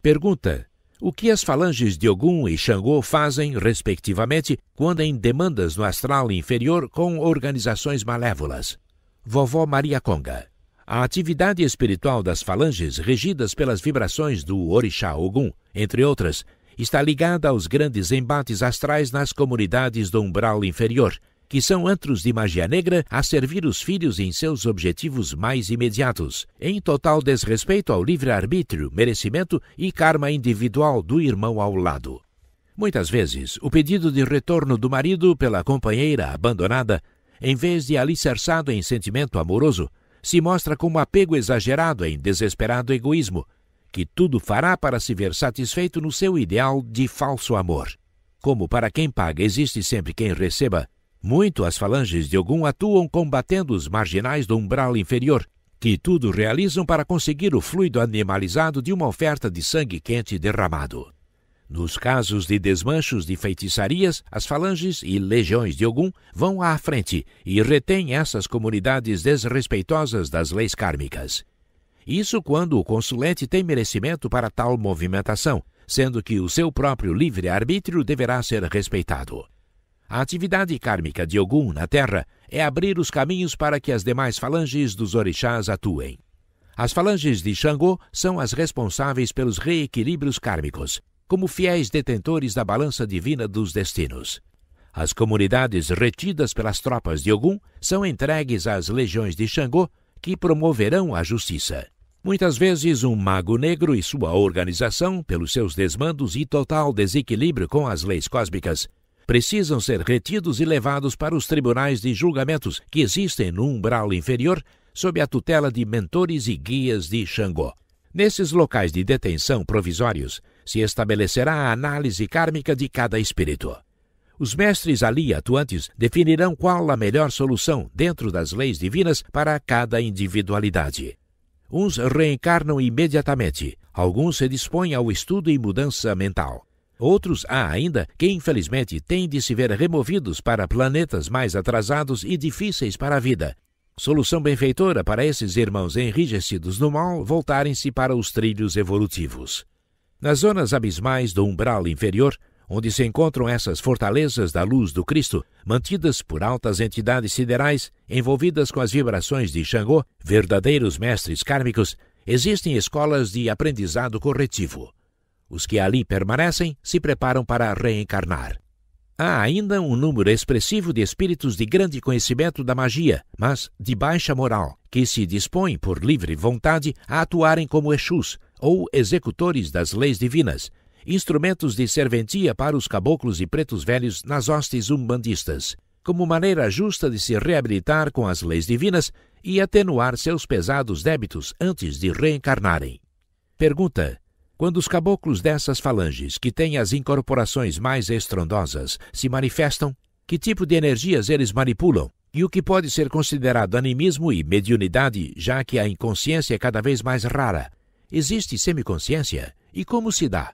Pergunta: o que as falanges de Ogum e Xangô fazem, respectivamente, quando em demandas no astral inferior com organizações malévolas? Vovó Maria Conga. A atividade espiritual das falanges, regidas pelas vibrações do Orixá Ogum, entre outras, está ligada aos grandes embates astrais nas comunidades do umbral inferior, que são antros de magia negra a servir os filhos em seus objetivos mais imediatos, em total desrespeito ao livre-arbítrio, merecimento e karma individual do irmão ao lado. Muitas vezes, o pedido de retorno do marido pela companheira abandonada, em vez de alicerçado em sentimento amoroso, se mostra como apego exagerado em desesperado egoísmo, que tudo fará para se ver satisfeito no seu ideal de falso amor. Como para quem paga existe sempre quem receba, muito as falanges de Ogum atuam combatendo os marginais do umbral inferior, que tudo realizam para conseguir o fluido animalizado de uma oferta de sangue quente derramado. Nos casos de desmanchos de feitiçarias, as falanges e legiões de Ogum vão à frente e retêm essas comunidades desrespeitosas das leis kármicas. Isso quando o consulente tem merecimento para tal movimentação, sendo que o seu próprio livre-arbítrio deverá ser respeitado. A atividade kármica de Ogum na Terra é abrir os caminhos para que as demais falanges dos orixás atuem. As falanges de Xangô são as responsáveis pelos reequilíbrios kármicos, como fiéis detentores da balança divina dos destinos. As comunidades retidas pelas tropas de Ogum são entregues às legiões de Xangô, que promoverão a justiça. Muitas vezes um mago negro e sua organização, pelos seus desmandos e total desequilíbrio com as leis cósmicas, precisam ser retidos e levados para os tribunais de julgamentos que existem no umbral inferior, sob a tutela de mentores e guias de Xangô. Nesses locais de detenção provisórios, se estabelecerá a análise kármica de cada espírito. Os mestres ali atuantes definirão qual a melhor solução dentro das leis divinas para cada individualidade. Uns reencarnam imediatamente, alguns se dispõem ao estudo e mudança mental. Outros há ainda que, infelizmente, têm de se ver removidos para planetas mais atrasados e difíceis para a vida. Solução benfeitora para esses irmãos enrijecidos no mal voltarem-se para os trilhos evolutivos. Nas zonas abismais do umbral inferior, onde se encontram essas fortalezas da luz do Cristo, mantidas por altas entidades siderais, envolvidas com as vibrações de Xangô, verdadeiros mestres kármicos, existem escolas de aprendizado corretivo. Os que ali permanecem se preparam para reencarnar. Há ainda um número expressivo de espíritos de grande conhecimento da magia, mas de baixa moral, que se dispõem por livre vontade a atuarem como Exus, ou executores das leis divinas, instrumentos de serventia para os caboclos e pretos velhos nas hostes umbandistas, como maneira justa de se reabilitar com as leis divinas e atenuar seus pesados débitos antes de reencarnarem. Pergunta: quando os caboclos dessas falanges, que têm as incorporações mais estrondosas, se manifestam, que tipo de energias eles manipulam e o que pode ser considerado animismo e mediunidade, já que a inconsciência é cada vez mais rara? Existe semiconsciência? E como se dá?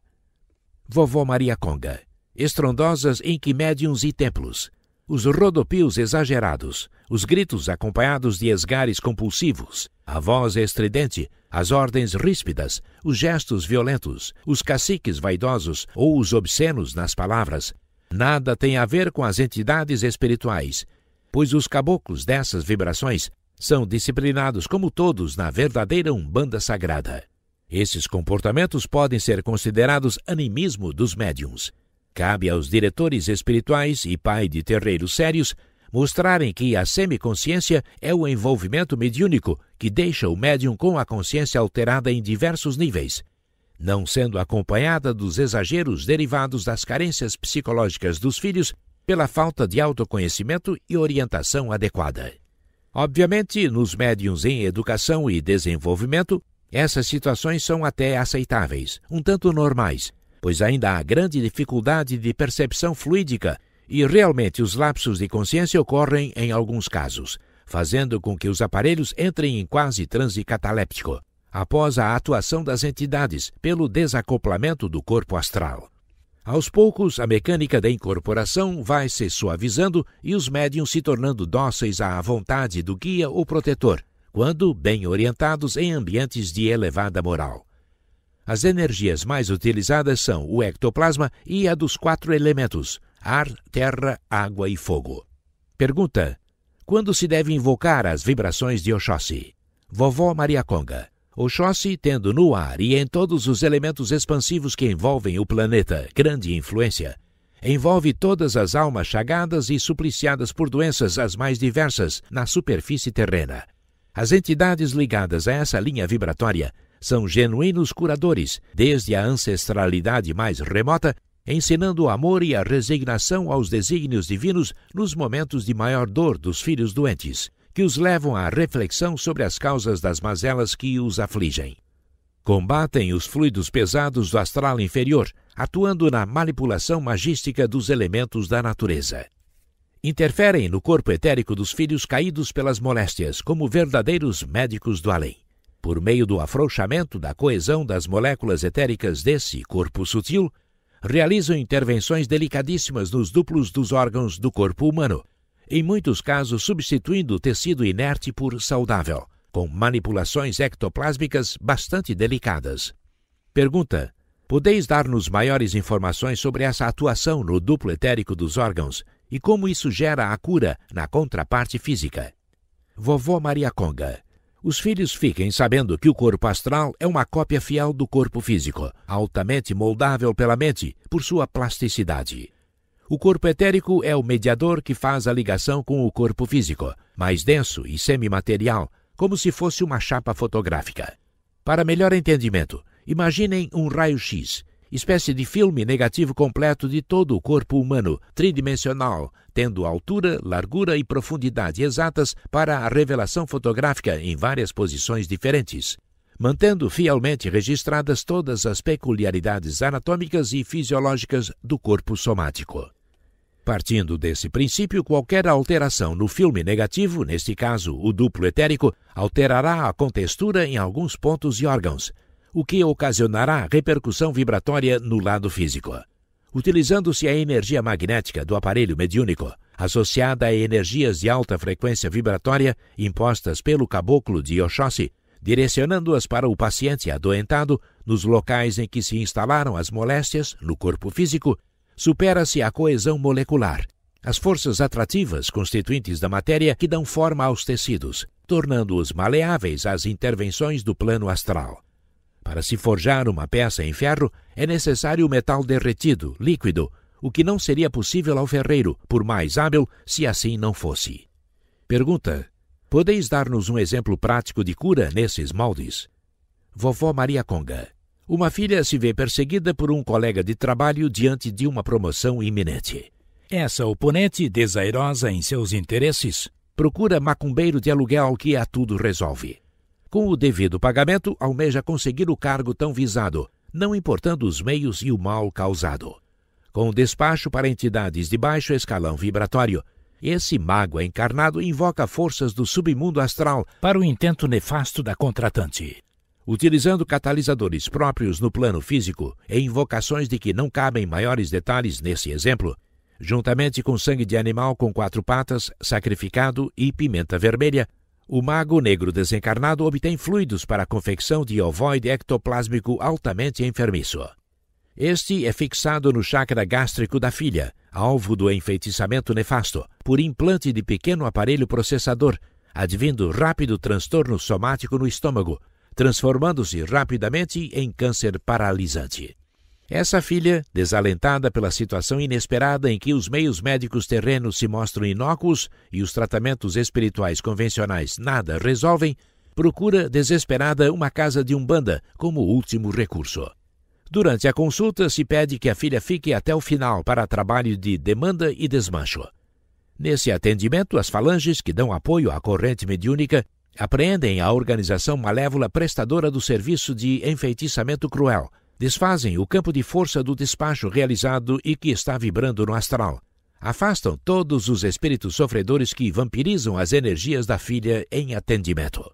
Vovó Maria Conga. Estrondosas em que médiuns e templos. Os rodopios exagerados, os gritos acompanhados de esgares compulsivos, a voz estridente, as ordens ríspidas, os gestos violentos, os caciques vaidosos ou os obscenos nas palavras, nada tem a ver com as entidades espirituais, pois os caboclos dessas vibrações são disciplinados como todos na verdadeira umbanda sagrada. Esses comportamentos podem ser considerados animismo dos médiuns. Cabe aos diretores espirituais e pai de terreiros sérios mostrarem que a semiconsciência é o envolvimento mediúnico que deixa o médium com a consciência alterada em diversos níveis, não sendo acompanhada dos exageros derivados das carências psicológicas dos filhos pela falta de autoconhecimento e orientação adequada. Obviamente, nos médiuns em educação e desenvolvimento, essas situações são até aceitáveis, um tanto normais, pois ainda há grande dificuldade de percepção fluídica e realmente os lapsos de consciência ocorrem em alguns casos, fazendo com que os aparelhos entrem em quase transe cataléptico, após a atuação das entidades pelo desacoplamento do corpo astral. Aos poucos, a mecânica da incorporação vai se suavizando e os médiuns se tornando dóceis à vontade do guia ou protetor, quando bem orientados em ambientes de elevada moral. As energias mais utilizadas são o ectoplasma e a dos 4 elementos: ar, terra, água e fogo. Pergunta: quando se deve invocar as vibrações de Oxóssi? Vovó Maria Conga. Oxóssi, tendo no ar e em todos os elementos expansivos que envolvem o planeta grande influência, envolve todas as almas chagadas e supliciadas por doenças as mais diversas na superfície terrena. As entidades ligadas a essa linha vibratória são genuínos curadores, desde a ancestralidade mais remota, ensinando o amor e a resignação aos desígnios divinos nos momentos de maior dor dos filhos doentes, que os levam à reflexão sobre as causas das mazelas que os afligem. Combatem os fluidos pesados do astral inferior, atuando na manipulação magística dos elementos da natureza. Interferem no corpo etérico dos filhos caídos pelas moléstias, como verdadeiros médicos do além. Por meio do afrouxamento da coesão das moléculas etéricas desse corpo sutil, realizam intervenções delicadíssimas nos duplos dos órgãos do corpo humano, em muitos casos substituindo o tecido inerte por saudável, com manipulações ectoplásmicas bastante delicadas. Pergunta: podeis dar-nos maiores informações sobre essa atuação no duplo etérico dos órgãos e como isso gera a cura na contraparte física? Vovó Maria Conga. Os filhos fiquem sabendo que o corpo astral é uma cópia fiel do corpo físico, altamente moldável pela mente por sua plasticidade. O corpo etérico é o mediador que faz a ligação com o corpo físico, mais denso e semimaterial, como se fosse uma chapa fotográfica. Para melhor entendimento, imaginem um raio-x, espécie de filme negativo completo de todo o corpo humano, tridimensional, tendo altura, largura e profundidade exatas para a revelação fotográfica em várias posições diferentes, mantendo fielmente registradas todas as peculiaridades anatômicas e fisiológicas do corpo somático. Partindo desse princípio, qualquer alteração no filme negativo, neste caso o duplo etérico, alterará a contextura em alguns pontos e órgãos, o que ocasionará repercussão vibratória no lado físico. Utilizando-se a energia magnética do aparelho mediúnico, associada a energias de alta frequência vibratória impostas pelo caboclo de Oxóssi, direcionando-as para o paciente adoentado nos locais em que se instalaram as moléstias no corpo físico, supera-se a coesão molecular, as forças atrativas constituintes da matéria que dão forma aos tecidos, tornando-os maleáveis às intervenções do plano astral. Para se forjar uma peça em ferro, é necessário o metal derretido, líquido, o que não seria possível ao ferreiro, por mais hábil, se assim não fosse. Pergunta: podeis dar-nos um exemplo prático de cura nesses moldes? Vovó Maria Conga. Uma filha se vê perseguida por um colega de trabalho diante de uma promoção iminente. Essa oponente, desairosa em seus interesses, procura macumbeiro de aluguel que a tudo resolve. Com o devido pagamento, almeja conseguir o cargo tão visado, não importando os meios e o mal causado. Com o despacho para entidades de baixo escalão vibratório, esse mago encarnado invoca forças do submundo astral para o intento nefasto da contratante. Utilizando catalisadores próprios no plano físico e invocações de que não cabem maiores detalhes nesse exemplo, juntamente com sangue de animal com 4 patas, sacrificado e pimenta vermelha, o mago negro desencarnado obtém fluidos para a confecção de ovoide ectoplásmico altamente enfermiço. Este é fixado no chakra gástrico da filha, alvo do enfeitiçamento nefasto, por implante de pequeno aparelho processador, advindo rápido transtorno somático no estômago, transformando-se rapidamente em câncer paralisante. Essa filha, desalentada pela situação inesperada em que os meios médicos terrenos se mostram inócuos e os tratamentos espirituais convencionais nada resolvem, procura desesperada uma casa de umbanda como último recurso. Durante a consulta, se pede que a filha fique até o final para trabalho de demanda e desmancho. Nesse atendimento, as falanges que dão apoio à corrente mediúnica apreendem a organização malévola prestadora do serviço de enfeitiçamento cruel, desfazem o campo de força do despacho realizado e que está vibrando no astral, afastam todos os espíritos sofredores que vampirizam as energias da filha em atendimento.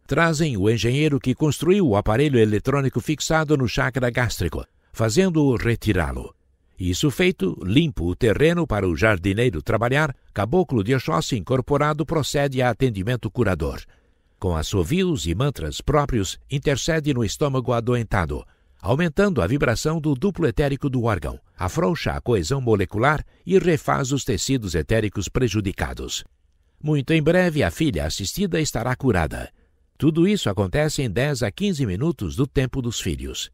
Trazem o engenheiro que construiu o aparelho eletrônico fixado no chakra gástrico, fazendo-o retirá-lo. Isso feito, limpo o terreno para o jardineiro trabalhar, caboclo de Oxóssi incorporado procede a atendimento curador. Com assovios e mantras próprios, intercede no estômago adoentado, aumentando a vibração do duplo etérico do órgão, afrouxa a coesão molecular e refaz os tecidos etéricos prejudicados. Muito em breve, a filha assistida estará curada. Tudo isso acontece em 10 a 15 minutos do tempo dos filhos.